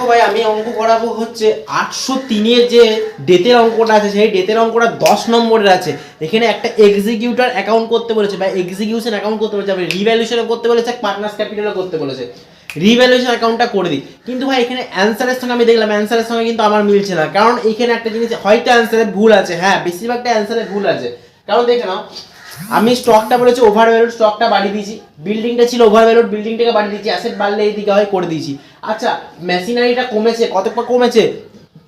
দেখো ভাই আমি অঙ্ক করাবো হচ্ছে 803 এর যে ডেটের অঙ্কটা আছে সেই ডেটের অঙ্কটা 10 নম্বরের আছে। এখানে একটা এক্সিকিউটর অ্যাকাউন্ট করতে বলেছে বা এক্সিকিউশন অ্যাকাউন্ট করতে বলেছে, আবার রিভ্যালুয়েশন করতে বলেছে, পার্টনার্স ক্যাপিটালও করতে বলেছে। রিভ্যালুয়েশন অ্যাকাউন্টটা করে দিই, কিন্তু ভাই এখানে অ্যানসারের সঙ্গে আমি দেখলাম অ্যানসারের সঙ্গে কিন্তু আমার মিলছে না, কারণ এখানে একটা জিনিস হয়তো অ্যানসারে ভুল আছে, হ্যাঁ বেশিরভাগটা অ্যানসারে ভুল আছে। কারণ দেখে নাও আমি স্টকটা বলেছি ওভার ভ্যালুড, স্টকটা বাড়িয়ে দিয়েছি, বিল্ডিংটা ছিল ওভার ভ্যালুড, বিল্ডিংটাকে বাড়িয়ে দিয়েছি, অ্যাসেট বাড়লে এইদিকে হয় করে দিয়েছি। আচ্ছা মেশিনারিটা কমেছে, কত কমেছে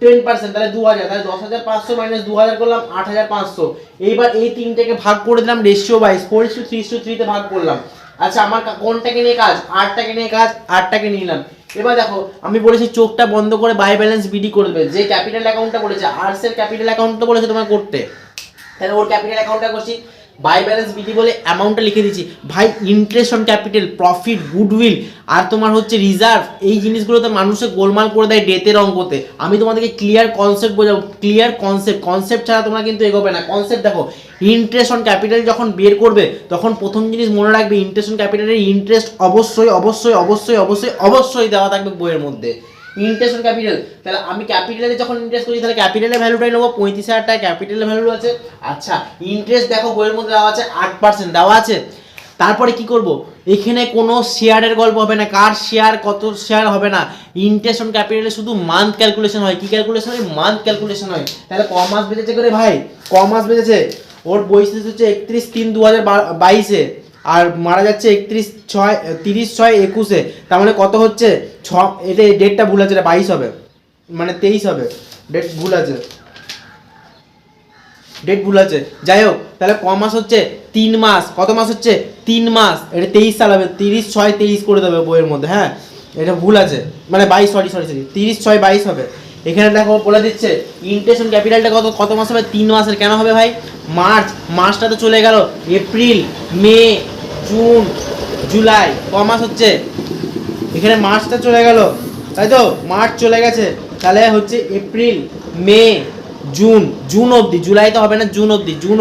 10%, তাহলে 2000, তাহলে 10,500 মাইনাস 2000 করলাম 8,500। এইবার এই তিনটাকে ভাগ করে দিলাম রেশিও ওয়াইজ 4:3:3 তে ভাগ করলাম। আচ্ছা আমার কোনটাকে নিয়ে কাজ, আরটাকে নিয়ে কাজ, আরটাকে নিলাম। এবার দেখো আমি বলেছি চোখটা বন্ধ করে বাই ব্যালেন্স বিডি করে দেবে, যে ক্যাপিটাল অ্যাকাউন্টটা বলেছে আর্টস এর ক্যাপিটাল অ্যাকাউন্ট তো বলেছে তোমার করতে, তাহলে ওর ক্যাপিটাল অ্যাকাউন্টটা করছি, বাই ব্যালেন্স বিডি বলে অ্যামাউন্টটা লিখে দিচ্ছি। ভাই interest on capital, profit, goodwill আর তোমার হচ্ছে রিজার্ভ, এই জিনিসগুলো তো মানুষের গোলমাল করে দেয় ডেটের অঙ্কতে। আমি তোমাদেরকে ক্লিয়ার কনসেপ্ট বোঝাবো, ক্লিয়ার কনসেপ্ট ছাড়া তোমরা কিন্তু এগোবে না। কনসেপ্ট দেখো, ইন্টারেস্ট অন ক্যাপিটাল যখন বের করবে তখন প্রথম জিনিস মনে রাখবে ইন্টারেস্ট অন ক্যাপিটালের ইন্টারেস্ট অবশ্যই অবশ্যই অবশ্যই অবশ্যই অবশ্যই দেওয়া থাকবে বইয়ের মধ্যে। ইন্টারেস্ট অন ক্যাপিটাল, তাহলে আমি ক্যাপিটালে যখন ইন্টারেস্ট করি তাহলে ক্যাপিটালের ভ্যালুটাই নেবো, 35,000 টাকা ক্যাপিটালের ভ্যালু আছে। আচ্ছা ইন্টারেস্ট দেখো বইয়ের মধ্যে দেওয়া আছে 8% দেওয়া আছে। তারপরে কি করব, এখানে কোনো শেয়ারের গল্প হবে না, কার শেয়ার কত শেয়ার হবে না। ইন্টারেস্ট অন ক্যাপিটালে শুধু মান্থ ক্যালকুলেশন হয়। কি ক্যালকুলেশন হয়? মান্থ ক্যালকুলেশন হয়। তাহলে ক মাস বেঁচেছে করে ভাই, ক মাস বেঁচেছে, ওর বই শেষ হচ্ছে 31/3/2022-এ আর মারা যাচ্ছে 30/6/21-এ। তার মানে কত হচ্ছে এটা ডেটটা ভুল আছে, এটা 22 হবে, মানে 23 হবে, ডেট ভুল আছে, ডেট ভুল আছে। যাই হোক তাহলে ক মাস হচ্ছে 3 মাস, কত মাস হচ্ছে 3 মাস, এটা 23 সাল হবে, 30/6/23 করে দেবে বইয়ের মধ্যে, হ্যাঁ এটা ভুল আছে, মানে 22 সরি 30/6/22 হবে। এখানে দেখো বলে দিচ্ছে ইন্টারেস্ট অন ক্যাপিটালটা কত মাস হবে, 3 মাসের। কেন হবে ভাই, মার্চটা তো চলে গেল, এপ্রিল, মে, জুন, জুলাই, ক মাস হচ্ছে, এখানে মার্চটা চলে গেল, তাই তো মার্চ চলে গেছে, তাহলে হচ্ছে এপ্রিল, মে, জুন অবধি, জুলাই তো হবে না, জুন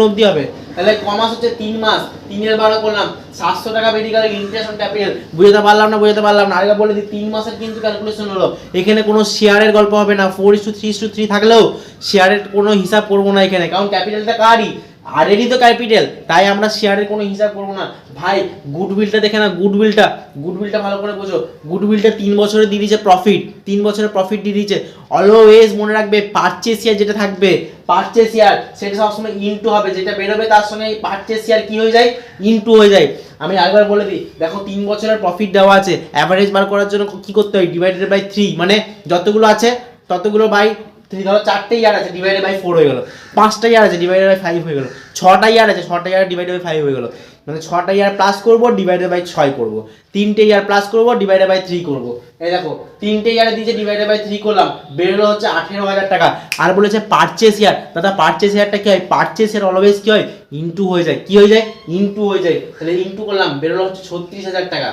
অবধি হবে। তাহলে ক মাস হচ্ছে 3 মাস, 3/12 করলাম 700 টাকা বেরিয়ে গেল ইন্টারেস্ট অন ক্যাপিটাল। বুঝতে পারলাম না, আরেকবার বলে দিই 3 মাসের কিন্তু ক্যালকুলেশন হলো। এখানে কোনো শেয়ারের গল্প হবে না, 4:3:3 থাকলেও শেয়ারের কোনো হিসাব করবো না এখানে, কারণ ক্যাপিটালটা কারই, আরেরই তো ক্যাপিটাল, তাই আমরা শেয়ারের কোনো হিসাব করবো না। ভাই গুডউইলটা দেখে না, গুডউইলটা ভালো করে বোঝো। গুডউইলটা 3 বছরে দিয়ে দিয়েছে প্রফিট, 3 বছরের প্রফিট দিয়ে দিয়েছে। অলওয়েজ মনে রাখবে পারচেস ইয়ার যেটা থাকবে, পারচেস ইয়ার সেটা সবসময় ইনটু হবে, যেটা বেরোবে তার সঙ্গে পারচেস ইয়ার কি হয়ে যায়, ইনটু হয়ে যায়। আমি আরেকবার বলে দিই, দেখো 3 বছরের প্রফিট দেওয়া আছে, অ্যাভারেজ বার করার জন্য কি করতে হয়, ডিভাইডেড বাই 3, মানে যতগুলো আছে ততগুলো বাই 3, ধরো 4টে ইয়ার আছে ডিভাইডেড বাই 4 হয়ে গেল, 5টা ইয়ার আছে ডিভাইডেড বাই 5 হয়ে গেল, 6টা ইয়ার আছে 6টা ইয়ার ডিভাইডেড বাই 5 হয়ে গেল, মানে 6টা ইয়ার প্লাস করবো ডিভাইডেড বাই 6 করবো, 3টে ইয়ার প্লাস করবো ডিভাইডেড বাই 3 করবো। এই দেখো 3টে ইয়ারে দিয়েছে ডিভাইডেড বাই 3 করলাম, বেরোলো হচ্ছে 18,000 টাকা। আর বলেছে পারচেস ইয়ার, দাদা পারচেস ইয়ারটা কি হয়, পারচেস ইয়ার অলওয়েজ কি হয়, ইনটু হয়ে যায়, কি হয়ে যায়, ইনটু হয়ে যায়। তাহলে ইনটু করলাম, বেরোলো হচ্ছে 36,000 টাকা।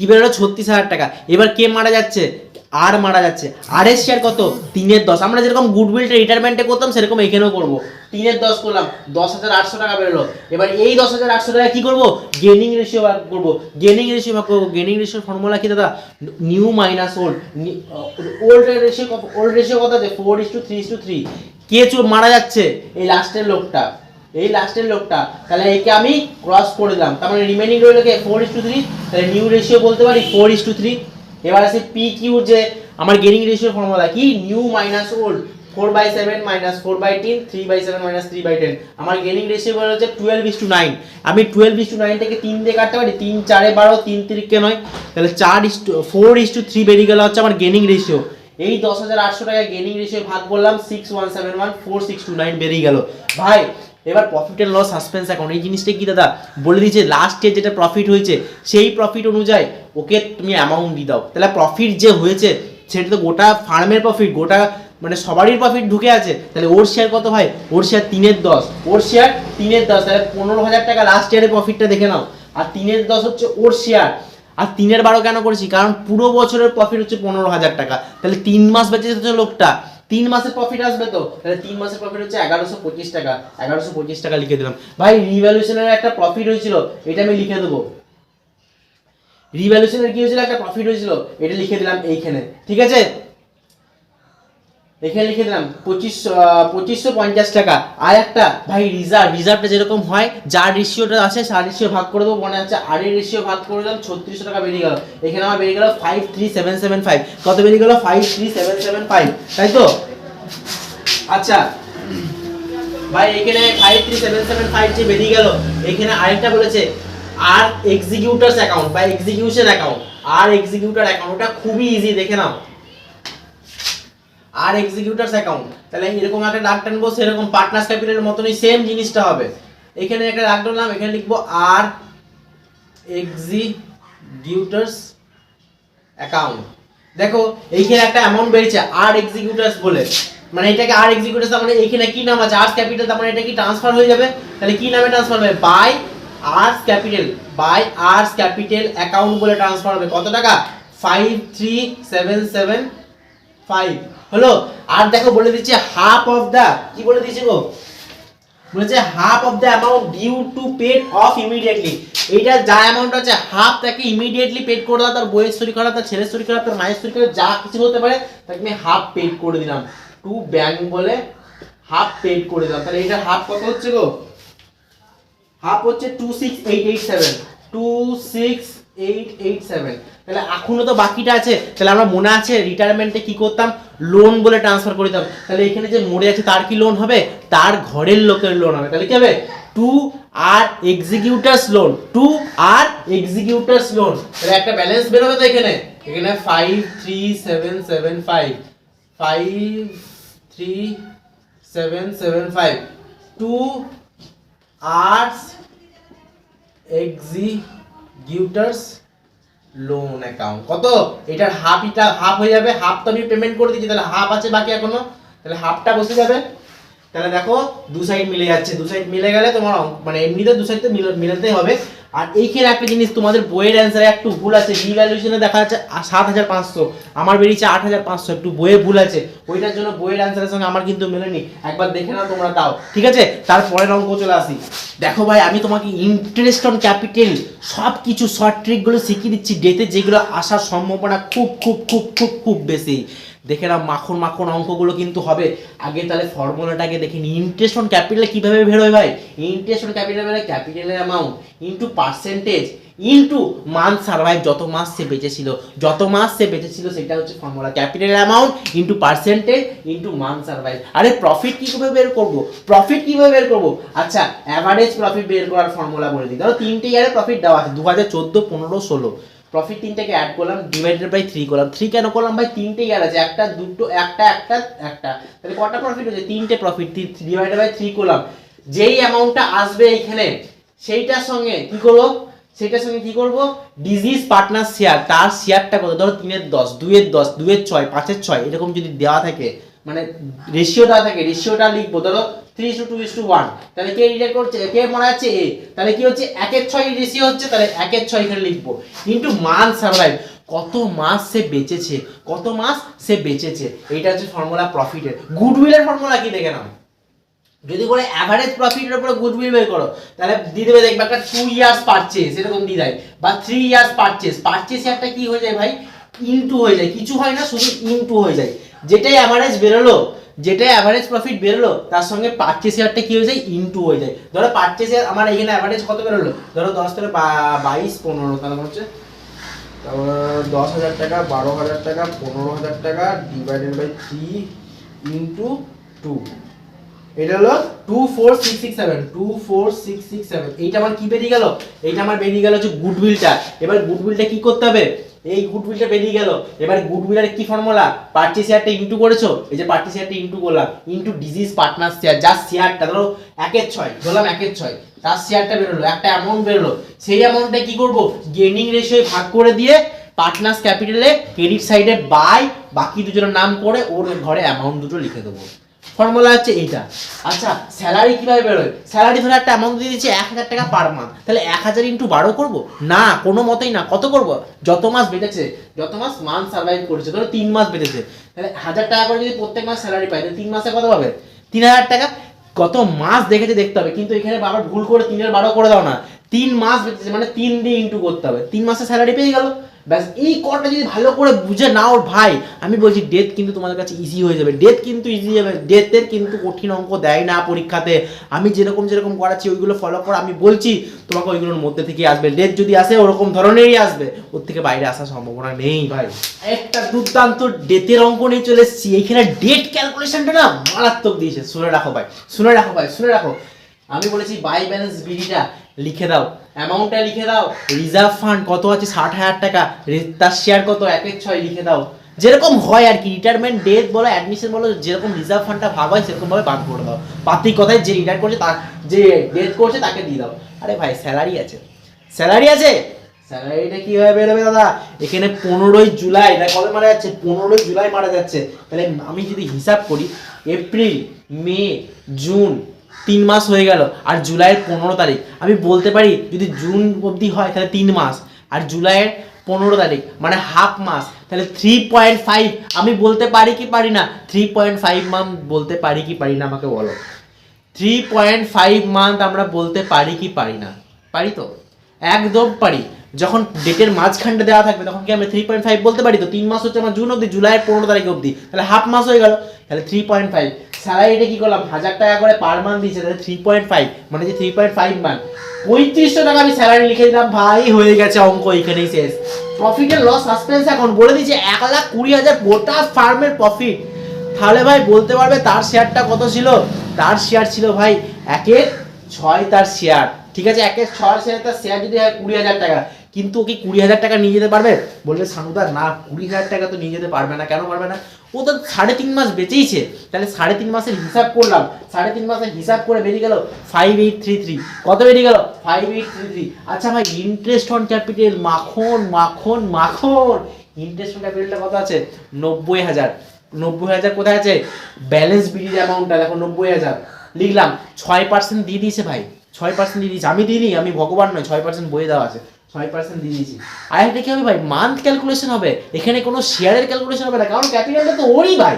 কি বেরোলো, 36,000 টাকা। এবার কে মারা যাচ্ছে, আর মারা যাচ্ছে, আর এর শেয়ার কত, 3/10। আমরা যেরকম গুডউইলটা রিটায়ারমেন্টে করতাম সেরকম এখানেও করবো, 3/10 করলাম, 10,800 টাকা বেরোলো। এবার এই 10,800 টাকা কি করবো, গেনিং রেশিও ভাগ করবো, গেনিং রেশিওর ফর্মুলা কি দাদা, new minus old. Old ratio কত আছে, 4:3:3। কে মারা যাচ্ছে, এই লাস্টের লোকটা, তাহলে একে আমি ক্রস করে দিলাম, তার মানে রিমেনিং রইল কে 4:3, তাহলে নিউ রেশিও বলতে পারি 4:3। এবার আছে পি কিউ, যে আমার গেনিং রেশিওর ফর্মুলা কি, new minus old, 4/7 minus 4/10, 3/7 minus 3/10। আমার গেনিং রেশিও হচ্ছে 12:9। আমি 12:9 থেকে 3 দিয়ে কাটতে পারি, 3 4 12, 3 3 নয়, তাহলে 4:3 বেরিয়ে গেল হচ্ছে আমার গেনিং রেশিও। এই 10,800 টাকা গেনিং রেশিও ভাগ করলাম 6,171,4629 বেরিয়ে গেল। ভাই এবার profit and loss suspense account, এই জিনিসটা কি দাদা, বলে দিয়েছে লাস্ট ইয়ার যেটা প্রফিট হয়েছে সেই প্রফিট অনুযায়ী ওকে তুমি অ্যামাউন্ট দিয়ে দাও। তাহলে প্রফিট যে হয়েছে সেটা তো গোটা ফার্মের প্রফিট, গোটা মানে সবারই প্রফিট ঢুকে আছে, তাহলে ওর শেয়ার কত ভাই, ওর শেয়ার 3/10, ওর শেয়ার 3/10, তাহলে 15,000 টাকা লাস্ট ইয়ারের প্রফিটটা দেখে নাও, আর 3/10 হচ্ছে ওর শেয়ার। আর 3/12 কেন করেছি, কারণ পুরো বছরের প্রফিট হচ্ছে 15,000 টাকা, তাহলে 3 মাস বেঁচে যেতে লোকটা, 3 মাসের প্রফিট আসবে, তো তাহলে 3 মাসের প্রফিট হচ্ছে 1125 টাকা, 1125 টাকা লিখে দিলাম। ভাই রিভ্যালুয়েশনের একটা প্রফিট হয়েছিল, এটা আমি লিখে দেবো, রিভ্যালুয়েশনের কি হয়েছিল, একটা প্রফিট হয়েছিল, এটা লিখে দিলাম এইখানে, ঠিক আছে, এখানে লিখে দিলাম 2550 টাকা। আর একটা ভাই রিজার্ভটা যেরকম হয়, যার রেশিওটা আছে তার রেশিও ভাগ করে দেবো, মনে হচ্ছে আর এর রেশিও ভাগ করে দিলাম, 3600 টাকা বেরিয়ে গেল। এখানে আমার বেরিয়ে গেল 53775, কত বেরিয়ে গেল 53775, তাই তো? আচ্ছা ভাই এখানে 53775 যে বেরিয়ে গেল, এখানে আরেকটা বলেছে আর এক্সিকিউটারস অ্যাকাউন্ট বা এক্সিকিউশন অ্যাকাউন্ট। আর এক্সিকিউটার অ্যাকাউন্টটা খুবই ইজি, দেখে নাও। আর এক্সিকিউটারস অ্যাকাউন্ট, তাহলে এরকম একটা দাগ টানবো, সেরকম পার্টনার্স ক্যাপিটালের মতনই সেম জিনিসটা হবে। এখানে একটা দাগ টানলাম, এখানে লিখবো আর এক্সিকিউটারস অ্যাকাউন্ট। দেখো এইখানে একটা অ্যামাউন্ট বেরিয়েছে আর এক্সিকিউটারস বলে, মানে এটাকে আর এক্সিকিউটারস, তার মানে এইখানে কি নাম আছে আর্স ক্যাপিটাল, তার মানে এটা কি ট্রান্সফার হয়ে যাবে, তাহলে কি নামে ট্রান্সফার হবে, বাই আর্স ক্যাপিটাল অ্যাকাউন্ট বলে ট্রান্সফার হবে। কত টাকা, 53775 হলো। আর দেখো বলে দিচ্ছে হাফ অফ দা, কি বলে দিচ্ছে গো, বলেছে half of the amount due to paid off immediately. এইটা যা অ্যামাউন্ট আছে হাফ তাকে ইমিডিয়েটলি পেড করে দাও, তার বইয়ের শরীর খারাপ, তার ছেলের শরীর খারাপ, তার মায়ের শরীর খারাপ, যা কিছু হতে পারে তাকে আমি হাফ পেড করে দিলাম, টু ব্যাংক বলে হাফ পেড করে দিলাম। তাহলে এটা হাফ কত হচ্ছে গো, হাফ হচ্ছে 26887। তাহলে এখনো তো বাকিটা আছে, তাহলে আমরা মনে আছে রিটায়ারমেন্টে কি করতাম, লোন বলে ট্রান্সফার করে দিতাম। তাহলে এখানে যে মরে আছে তার কি লোন হবে, তার ঘরের লোকের লোন হবে। তাহলে কি হবে, টু আর এক্সিকিউটারস লোন, তাহলে একটা ব্যালেন্স বের হবে তো এখানে 53775 টু আর্স এক্সিকিউটারস লোন অ্যাকাউন্ট। কত, এটার হাফ, এটা হাফ হয়ে যাবে, হাফ তো আমি পেমেন্ট করে দিয়েছি, তাহলে হাফ আছে বাকি এখনো, তাহলে হাফটা বসে যাবে। তাহলে দেখো দু সাইড মিলে যাচ্ছে, দু সাইড মিলে গেলে তোমার মানে এমনিতে দু সাইড তো মিলাতেই হবে। আর এইখানে একটা জিনিস তোমাদের বইয়ের অ্যান্সারে একটু ভুল আছে, রিভ্যালুয়েশনে দেখা যাচ্ছে 7500, আমার বেরিয়েছে 8500, একটু বইয়ে ভুল আছে, ওইটার জন্য বইয়ের অ্যান্সারের সঙ্গে আমার কিন্তু মেলেনি, একবার দেখে নাও তোমরা তাও, ঠিক আছে। তারপরের অঙ্ক চলে আসি। দেখো ভাই আমি তোমাকে ইন্টারেস্ট অন ক্যাপিটাল সব কিছু শর্ট ট্রিকগুলো শিখিয়ে দিচ্ছি, ডেতে যেগুলো আসার সম্ভাবনা খুব খুব খুব খুব খুব বেশি। দেখে না মাখন মাখন অঙ্কগুলো কিন্তু হবে। আগে তাহলে ফর্মুলাটাকে দেখে নি, ইন্টারেস্ট অন ক্যাপিটাল কিভাবে বের হয় ভাই, ইন্টারেস্ট অন ক্যাপিটাল বের হয় ক্যাপিটালের amount into percentage into month survive, যত মাস সে বেঁচেছিল সেটা হচ্ছে formula, capital amount into percentage into month survive. আরে প্রফিট কিভাবে বের করব, আচ্ছা অ্যাভারেজ প্রফিট বের করার ফর্মুলা বলে দিই। ধরো 3টে ইয়ারে প্রফিট দেওয়া আছে 2014, 15, 16, প্রফিট 3টাকে অ্যাড করলাম, ডিভাইডেড বাই 3 করলাম। 3 কেন করলাম ভাই, 3টে ইয়ার আছে, একটা দুটো একটা, তাহলে কটা প্রফিট হচ্ছে, 3টে প্রফিট, ডিভাইডেড বাই 3 করলাম। যেই অ্যামাউন্টটা আসবে এখানে সেইটার সঙ্গে কি করব, ডিজিজ পার্টনার শেয়ার, তার শেয়ারটা কত, ধরো 3-এর 10, 2-এর 10, 2-এর 6, 5-এর 6, এরকম যদি দেওয়া থাকে, মানে রেশিও দেওয়া থাকে, রেশিওটা লিখবো, ধরো 3:2:1, তাহলে কে রিলেট করছে, কে মনে আছে এ, তাহলে কি হচ্ছে 1/6 রেশিও হচ্ছে, তাহলে 1/6 এখানে লিখবো, ইনটু মান্থ সার্ভাইভ, কত মাস সে বেঁচেছে, এইটা হচ্ছে ফর্মুলা প্রফিটের। গুডউইলের ফর্মুলা কি দেখে নাও, যদি বলে অ্যাভারেজ প্রফিটের উপরে গুডউইল বের করো, তাহলে দিয়ে দেবে, দেখবে একটা 2 ইয়ার্স পারচেজ এরকম দিয়ে দেয়, বা 3 ইয়ার্স পারচেজ একটা কি হয়ে যায় ভাই, ইনটু হয়ে যায়, কিছু হয় না, শুধু ইনটু হয়ে যায়, যেটাই অ্যাভারেজ প্রফিট বেরোলো তার সঙ্গে পারচেজ ইয়ারটা কি হয়ে যায়, ইনটু হয়ে যায়। ধরো পারচেজ ইয়ার আমার এখানে অ্যাভারেজ কত বেরোলো, ধরো 10 থেকে 22, 15, তাহলে হচ্ছে 10,000 টাকা, 12,000 টাকা, 15,000 টাকা, ডিভাইডেড বাই 3 ইনটু 2, এটা হলো 24667। এইটা আমার কি বেরিয়ে গেল, এইটা আমার বেরিয়ে গেল হচ্ছে গুডউইলটা। এবার গুডউইলটা কি করতে হবে, এই গুডউইলটা বেরিয়ে গেল, এবার গুডউইলের কি ফর্মুলা, পারচেজ শেয়ারটা ইনটু করেছো, এই যে পারচেজ শেয়ারটা ইনটু করলাম, ইনটু ডিজিজ পার্টনার শেয়ার, যার শেয়ারটা ধরো 1/6 ধরলাম, 1/6 তার শেয়ারটা বেরোলো, একটা অ্যামাউন্ট বেরোলো, সেই অ্যামাউন্টটা কি করব, গেইনিং রেশিও ভাগ করে দিয়ে পার্টনার্স ক্যাপিটালে ক্রেডিট সাইডে বাই বাকি দুজনের নাম করে ওর ঘরে অ্যামাউন্ট দুটো লিখে দেবো। ফর্মুলা হচ্ছে এইটা। আচ্ছা স্যালারি কিভাবে বেরোয়, স্যালারি ধরে একটা অ্যামাউন্ট দিয়ে দিচ্ছে 1000 টাকা পার মান্থ, তাহলে 1000 ইনটু 12 করবো না, কোনো মতেই না, কত করব, যত মাস বেঁচেছে, যত মাস মান্থ সার্ভাইভ করেছে, ধরো 3 মাস বেঁচেছে, তাহলে 1000 টাকা করে যদি প্রত্যেক মাস স্যালারি পায়, তাহলে 3 মাসে কত পাবে, 3000 টাকা। কত মাস দেখেছে দেখতে হবে, কিন্তু এখানে বাবা ভুল করে 3-এর 12 করে দাও না, 3 মাস বেঁচেছে মানে 3 দিয়ে ইনটু করতে হবে, 3 মাসের স্যালারি পেয়ে গেল। ব্যাস এই কটা যদি ভালো করে বুঝে নাও ভাই, আমি বলছি ডেথ কিন্তু তোমাদের কাছে ইজি হয়ে যাবে, ডেথ কিন্তু ইজি যাবে। ডেথের কিন্তু কঠিন অঙ্ক দেয় না পরীক্ষাতে, আমি যেরকম যেরকম করাচ্ছি ওইগুলো ফলো করো, আমি বলছি তোমাকে ওইগুলোর মধ্যে থেকে আসবে। ডেথ যদি আসে ওরকম ধরনেরই আসবে, ওর থেকে বাইরে আসার সম্ভাবনা নেই ভাই। একটা দুর্দান্ত ডেথের অঙ্ক নিয়ে চলে এসেছি, এইখানে ডেট ক্যালকুলেশনটা না মারাত্মক দিয়েছে, শুনে রাখো ভাই, শুনে রাখো ভাই, শুনে রাখো। আমি বলেছি বাই ব্যালেন্স বিডিটা লিখে দাও, অ্যামাউন্টটা লিখে দাও, রিজার্ভ ফান্ড কত আছে 60,000 টাকা, তার শেয়ার কত 1/6 লিখে দাও, যেরকম হয় আর কি, রিটায়ারমেন্ট ডেট বলো অ্যাডমিশন বলো, যেরকম রিজার্ভ ফান্ডটা ভাগ হয় সেরকম ভাবে বাদ করে দাও। পাতিক কথায় যে রিটায়ার করছে তার, যে ডেট করছে তাকে দিয়ে দাও। আরে ভাই স্যালারি আছে, স্যালারি আছে, স্যালারিটা কিভাবে বেরোবে দাদা? এখানে 15ই জুলাই, এটা কবে মারা যাচ্ছে? 15ই জুলাই মারা যাচ্ছে। তাহলে আমি যদি হিসাব করি, এপ্রিল, মে, জুন, 3 মাস হয়ে গেল, আর জুলাইয়ের 15 তারিখ, আমি বলতে পারি যদি জুন অবধি হয় তাহলে 3 মাস, আর জুলাইয়ের 15 তারিখ মানে হাফ মাস, তাহলে 3.5 আমি বলতে পারি কি পারি না? 3.5 মান্থ বলতে পারি কি পারি না আমাকে বলো? 3.5 মান্থ আমরা বলতে পারি কি পারি না? পারি তো, একদম পারি। যখন ডেটের মাঝখানটা দেওয়া থাকবে তখন কি আমরা 3.5 বলতে পারি তো? 3 মাস হচ্ছে আমার জুন অবধি, জুলাইয়ের 15 তারিখ অবধি, তাহলে হাফ মাস হয়ে গেল, তাহলে 3.5। স্যালারিটা কি করলাম, 1000 টাকা করে পার মান্থ দিচ্ছে, তাহলে 3.5 মানে যে 3.5 মান্থ 3500 টাকা আমি স্যালারি লিখে দিলাম ভাই, হয়ে গেছে অঙ্ক, এখানেই শেষ। প্রফিট এন্ড লস সাসপেন্স এখন বলে দিয়েছে 1,20,000 গোটা ফার্মের প্রফিট। তাহলে ভাই বলতে পারবে তার শেয়ারটা কত ছিল? তার শেয়ার ছিল ভাই 1/6 তার শেয়ার, ঠিক আছে, 1/6 শেয়ার, তার শেয়ার যদি হয় 20,000 টাকা, কিন্তু ও কি 20,000 টাকা নিয়ে যেতে পারবে? বলবে সানুদা না, 20,000 টাকা তো নিয়ে যেতে পারবে না। কেন পারবে না? ও তো 3.5 মাস বেঁচেইছে, তাহলে 3.5 মাসের হিসাব করলাম, 3.5 মাসের হিসাব করে বেরিয়ে গেল 5833। কত বেরিয়ে গেল? 5833। আচ্ছা ভাই ইন্টারেস্ট অন ক্যাপিটাল, মাখন মাখন মাখন, ইন্টারেস্ট অন ক্যাপিটালটা কত আছে? 90,000। 90,000 কোথায় আছে? ব্যালেন্স বিডির অ্যামাউন্টটা দেখো 90,000 লিখলাম, 6% দিয়ে দিয়েছে ভাই, 6% দিয়ে দিয়েছে। আমি দিইনি, আমি ভগবান নয়, 6% বইয়ে দেওয়া আছে, 6% দিয়ে দিয়েছি। আর এটা কি হবে ভাই? মান্থ ক্যালকুলেশন হবে, এখানে কোনো শেয়ারের ক্যালকুলেশন হবে না, কারণ ক্যাপিটালটা তো ওরই ভাই,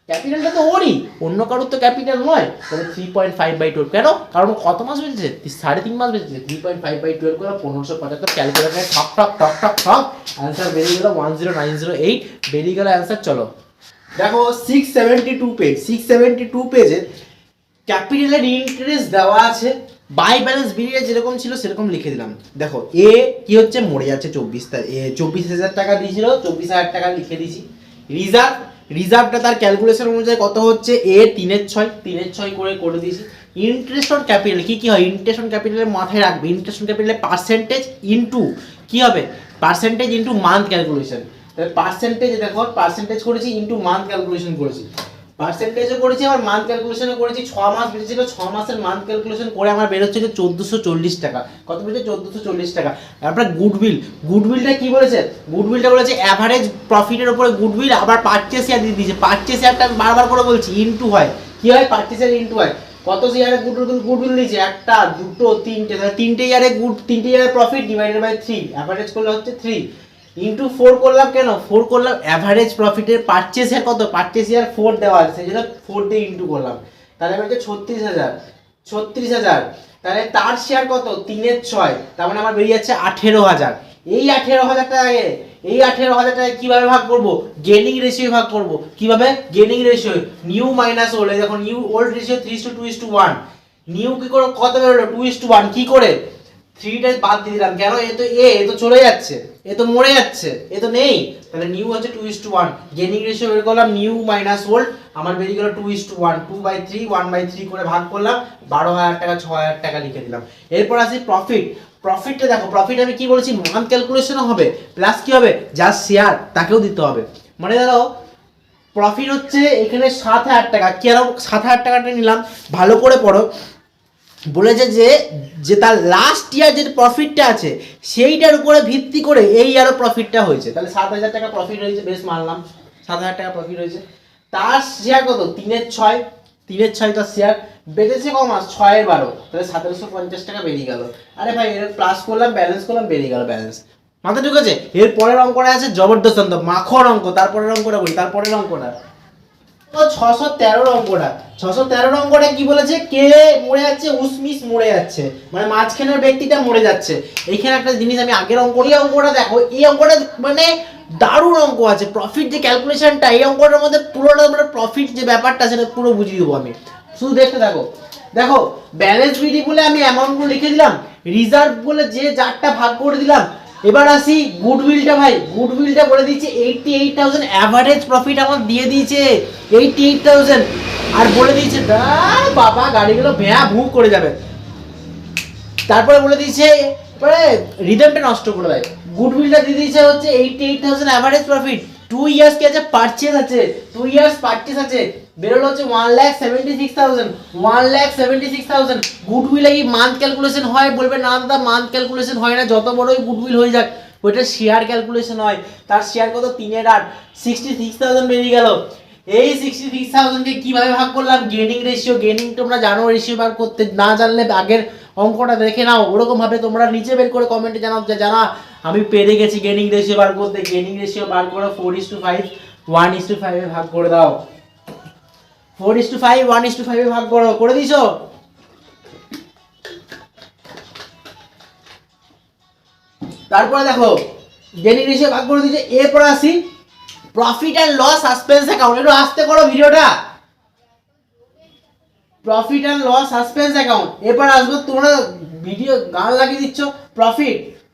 ক্যাপিটালটা তো ওরই, অন্য কারোর তো ক্যাপিটাল নয়। তাহলে 3.5/12 কেন? কারণ কত মাস বেঁচেছে? 3.5 মাস বেঁচেছে, 3.5/12 করে 1575 ক্যালকুলেটারে ঠক ঠক ঠক ঠক ঠক অ্যান্সার বেরিয়ে গেল 10908 বেরিয়ে গেল অ্যান্সার। চলো দেখো 672 পেজ, 672 পেজে ক্যাপিটালের ইন্টারেস্ট দেওয়া আছে, বাই ব্যালেন্স বিডিয়ে যেরকম ছিল সেরকম লিখে দিলাম। দেখো এ কি হচ্ছে, মরে যাচ্ছে 24,000 টাকা দিয়েছিল, 24,000 টাকা লিখে দিয়েছি। রিজার্ভ, রিজার্ভটা তার ক্যালকুলেশন অনুযায়ী কত হচ্ছে? এ 3/6 করে দিয়েছি। ইন্টারেস্ট অন ক্যাপিটাল কি কি হয়? ইন্টারেস্ট অন ক্যাপিটালের মাথায় রাখবে, ইন্টারেস্ট অন ক্যাপিটালের পার্সেন্টেজ ইনটু কি হবে? Percentage into month calculation. তাহলে পার্সেন্টেজ দেখো, পার্সেন্টেজ করেছি ইনটু মান্থ ক্যালকুলেশন করেছি, পার্সেন্টেজও করেছি আবার মান্থ ক্যালকুলেশনও করেছি। 6 মাস বেঁচেছিল, 6 মাসের মান্থ ক্যালকুলেশন করে আমার বেরোচ্ছে 1440 টাকা। কত বেরোচ্ছে? 1440 টাকা। তারপরে গুডউইল, গুডউইলটা কি বলেছে? গুডউইলটা বলেছে অ্যাভারেজ প্রফিটের উপরে গুডউইল, আবার পারচেজ শেয়ার দিয়ে দিয়েছে। পারচেজ শেয়ারটা বারবার করে বলছি ইনটু হয়, কি হয়? পারচেজ শেয়ার ইনটু হয়। কত শেয়ারে গুডউইল দিয়েছে? 1টা 2টো 3টে, তাহলে 3টে ইয়ারে প্রফিট ডিভাইডেড বাই 3, অ্যাভারেজ করলে হচ্ছে 3 ইন্টু 4 করলাম। কেন 4 করলাম? অ্যাভারেজ প্রফিটের পারচেজ ইয়ার কত? পারচেজ ইয়ার 4 দেওয়া আছে, সেই জন্য 4 দিয়ে ইন্টু করলাম। তাহলে হচ্ছে 36,000, 36,000। তাহলে তার শেয়ার কত? 3/6, তার মানে আমার বেরিয়ে যাচ্ছে 18,000। এই 18,000 টাকাকে, এই 18,000 টাকা কিভাবে ভাগ করব? গেনিং রেশিও ভাগ করব। কিভাবে? Gaining ratio, new minus old. দেখো নিউ ওল্ড রেশিও 3:2:1, নিউ কি করে কত বেরোলো? 2:1। কি করে? 3টা বাদ দিয়ে দিলাম, কেন? এ তো চলে যাচ্ছে, এ তো মরে যাচ্ছে, এ তো নেই, তাহলে নিউ হচ্ছে 2:1। গেনিং রেশিও বের করলাম নিউ মাইনাস ওল্ড, আমার বেরিয়ে গেল 2:1, 2/3, 1/3 করে ভাগ করলাম, 12,000 টাকা, 6,000 টাকা লিখে দিলাম। এরপর আসি প্রফিট। প্রফিটটা দেখো, প্রফিট আমি কি বলেছি? মান্থ ক্যালকুলেশনও হবে, প্লাস কি হবে? যার শেয়ার তাকেও দিতে হবে। মানে দেখো প্রফিট হচ্ছে এখানে 7,000 টাকা। কেন 7,000 টাকাটা নিলাম? ভালো করে পড়ো। বলেছে যে তার লাস্ট ইয়ার যে প্রফিটটা আছে সেইটার উপরে ভিত্তি করে এই ইয়ারও প্রফিটটা হয়েছে, তাহলে 7,000 টাকা প্রফিট হয়েছে, বেশ মানলাম 7,000 টাকা প্রফিট হয়েছে। তার শেয়ার কত? 3/6, 3/6 তার শেয়ার, বেড়েছে ক মাস? 6/12, তাহলে 1,750 টাকা বেরিয়ে গেল। আরে ভাই এর প্লাস করলাম, ব্যালেন্স করলাম, বেরিয়ে গেল ব্যালেন্স। মাথা ঠিক আছে? এর পরের অঙ্কটা আছে জবরদস্ত অঙ্ক, মাখন অঙ্ক। তারপরের অঙ্কটা বলি, তারপরের অঙ্কটা তো 613 অঙ্কটা 613 অঙ্কটা কি বলেছে, কে মরে যাচ্ছে, উসমিস মরে যাচ্ছে, মানে মাঝখানের ব্যক্তিটা মরে যাচ্ছে। এইখানে একটা জিনিস আমি আগের অঙ্কটা দেখো, এই অঙ্কটা মানে দারুণ অঙ্ক আছে। প্রফিট যে ক্যালকুলেশনটা এই অঙ্কটার মধ্যে পুরোটা মানে প্রফিট যে ব্যাপারটা সেটা পুরো বুঝিয়ে দেবো আমি, শুধু দেখতে থাকো। দেখো ব্যালেন্স বিডি বলে আমি অ্যামাউন্টগুলো লিখে দিলাম, রিজার্ভ বলে যে যারটা ভাগ করে দিলাম। এবার আসি গুডউইলটা, ভাই গুডউইলটা বলে দিয়েছে 88,000 অ্যাভারেজ প্রফিট আমার দিয়ে দিয়েছে 88,000, আর বলে দিয়েছে বাবা গাড়িগুলো ভ্যা ভু করে যাবে। তারপরে বলে দিয়েছে রিদেমটা নষ্ট করে দেয়। গুডউইলটা দিয়ে দিয়েছে হচ্ছে 88,000 অ্যাভারেজ প্রফিট। 2 ইয়ার্স কি আছে, পারচেজ আছে, 2 ইয়ার্স পারচেজ আছে, বেরোলো হচ্ছে 1,76,000 1,76,000। গুডউইল এই মান্থ ক্যালকুলেশন হয়, বলবে না দাদা মান্থ ক্যালকুলেশন হয় না, যত বড়ই গুডউইল হয়ে যাক ওইটা শেয়ার ক্যালকুলেশন হয়। তার শেয়ার কত, 3/8 66,000 বেরিয়ে গেল। এই 66,000 কে কিভাবে ভাগ করলাম, গেনিং রেশিও, গেনিং তোমরা জানো রেশিও বার করতে, না জানলে আগের অঙ্কটা দেখে নাও, ওরকম ভাবে তোমরা নিচে বের করে কমেন্টে জানাও যে জানা আমি পেরে গেছি গেনিং রেশিও বার করতে। গেনিং রেশিও বার করো 4:5 1:5 এ ভাগ করে দাও, 4:5 1:5 এ ভাগ করো, করে দিছো? তারপরে দেখো গেনিং রেশিও ভাগ করে দিয়েছে। এরপর আসি profit and loss suspense account, একটু আস্তে করো ভিডিওটা, profit and loss suspense account. এরপর আসবো, তোমরা ভিডিও গান লাগিয়ে দিচ্ছ।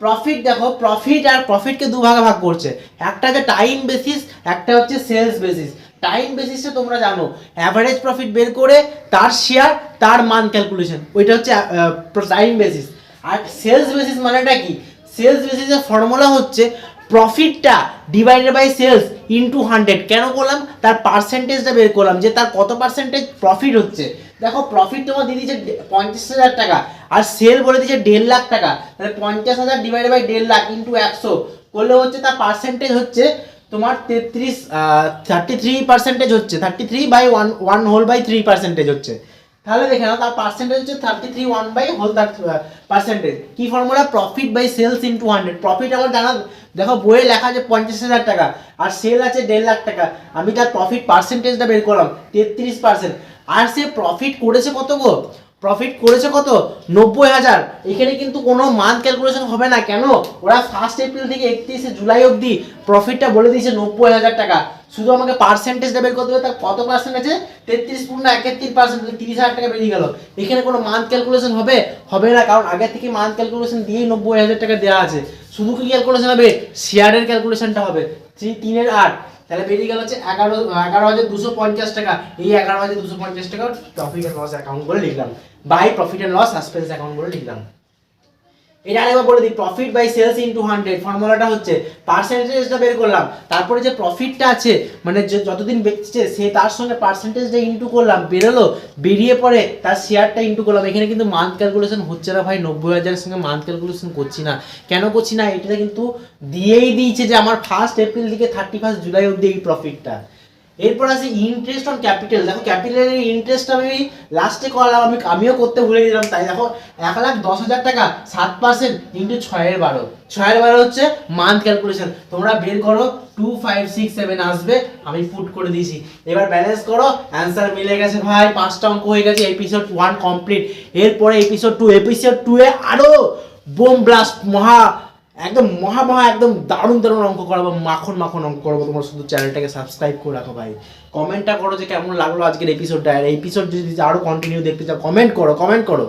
প্রফিট দেখো, প্রফিট আর প্রফিটকে দু ভাগে ভাগ করছে, একটা হচ্ছে টাইম বেসিস, একটা হচ্ছে সেলস বেসিস। টাইম বেসিসে তোমরা জানো অ্যাভারেজ প্রফিট বের করে তার শেয়ার তার মান ক্যালকুলেশন, ওইটা হচ্ছে টাইম বেসিস। আর সেলস বেসিস মানেটা কি, সেলস বেসিসের ফর্মুলা হচ্ছে প্রফিটটা ডিভাইডেড বাই সেলস ইনটু 100। কেন করলাম, তার পার্সেন্টেজটা বের করলাম যে তার কত পার্সেন্টেজ প্রফিট হচ্ছে। দেখো প্রফিট তোমার দিয়ে দিচ্ছে 50,000 টাকা, আর সেল বলে দিচ্ছে 1.5 লাখ টাকা, তাহলে 50,000 ডিভাইডেড বাই 1.5 লাখ ইনটু 100 করলে হচ্ছে তার পার্সেন্টেজ হচ্ছে তোমার 33% হচ্ছে, 33/1/3% হচ্ছে। তাহলে দেখে নাও তার পার্সেন্টেজ হচ্ছে 33 1/3%। কি formula, profit by sales into 100। Profit আমার জানা, দেখো বইয়ে লেখা আছে 50,000 টাকা আর সেল আছে 1.5 লাখ টাকা, আমি তার প্রফিট পার্সেন্টেজটা বের করলাম 33%। আর সে প্রফিট করেছে কত গো, প্রফিট করেছে কত, 90,000। এখানে কিন্তু কোনো মান্থ ক্যালকুলেশন হবে না, কেন, ওরা 1 এপ্রিল থেকে 31 জুলাই অবধি প্রফিটটা বলে দিয়েছে 90,000 টাকা। শুধু আমাকে পার্সেন্টেজটা বের করতে হবে, তার কত পার্সেন্ট আছে, 33.31%, 30,000 টাকা বেরিয়ে গেল। এখানে কোনো মান্থ ক্যালকুলেশন হবে না, কারণ আগে থেকে মান্থ ক্যালকুলেশন দিয়েই 90,000 টাকা দেওয়া আছে। শুধু কি ক্যালকুলেশন হবে, শেয়ারের ক্যালকুলেশনটা হবে 3/8, তাহলে বেরিয়ে গেল হচ্ছে 11,250 টাকা। এই 11,250 টাকা প্রফিট এন্ড লস অ্যাকাউন্ট বলে লিখলাম, by profit and loss suspense account বলে লিখলাম। এটা আরেকবার বলে দিই, প্রফিট বাই সেলস ইনটু 100 ফর্মুলাটা হচ্ছে পার্সেন্টেজটা বের করলাম, তারপরে যে প্রফিটটা আছে মানে যতদিন বেচছে সে তার সঙ্গে পার্সেন্টেজটা ইনটু করলাম, বেরোলো, বেরিয়ে পড়ে তার শেয়ারটা ইনটু করলাম। এখানে কিন্তু মান্থ ক্যালকুলেশন হচ্ছে না ভাই, 90,000 এর সঙ্গে মান্থ ক্যালকুলেশন করছি না। কেন করছি না, এটা কিন্তু দিয়েই দিয়েছে যে আমার 1 এপ্রিল থেকে 31 জুলাই অবধি এই প্রফিটটা। এরপর আছে ইন্টারেস্ট অন ক্যাপিটাল। দেখো ক্যাপিটালের ইন্টারেস্ট আমি লাস্টে করলাম, আমিও করতে ভুলে গেলাম, তাই দেখো 1,10,000 টাকা 7% ইন্টু 6/12, 6/12 হচ্ছে মান্থ ক্যালকুলেশন। তোমরা বের করো 2567 আসবে, আমি পুট করে দিয়েছি। এবার ব্যালেন্স করো, অ্যান্সার মিলে গেছে ভাই, 5টা অঙ্ক হয়ে গেছে। Episode 1 complete. এরপরে এপিসোড 2 এ আরো বোম ব্লাস্ট একদম একদম দারুণ অঙ্ক করাবো, মাখন অঙ্ক করাবো। তোমরা শুধু চ্যানেলটাকে সাবস্ক্রাইব করে রাখো ভাই, কমেন্টটা করো যে কেমন লাগলো আজকের এপিসোডটা। আর এপিসোড যদি আরো কন্টিনিউ দেখতে চাও কমেন্ট করো।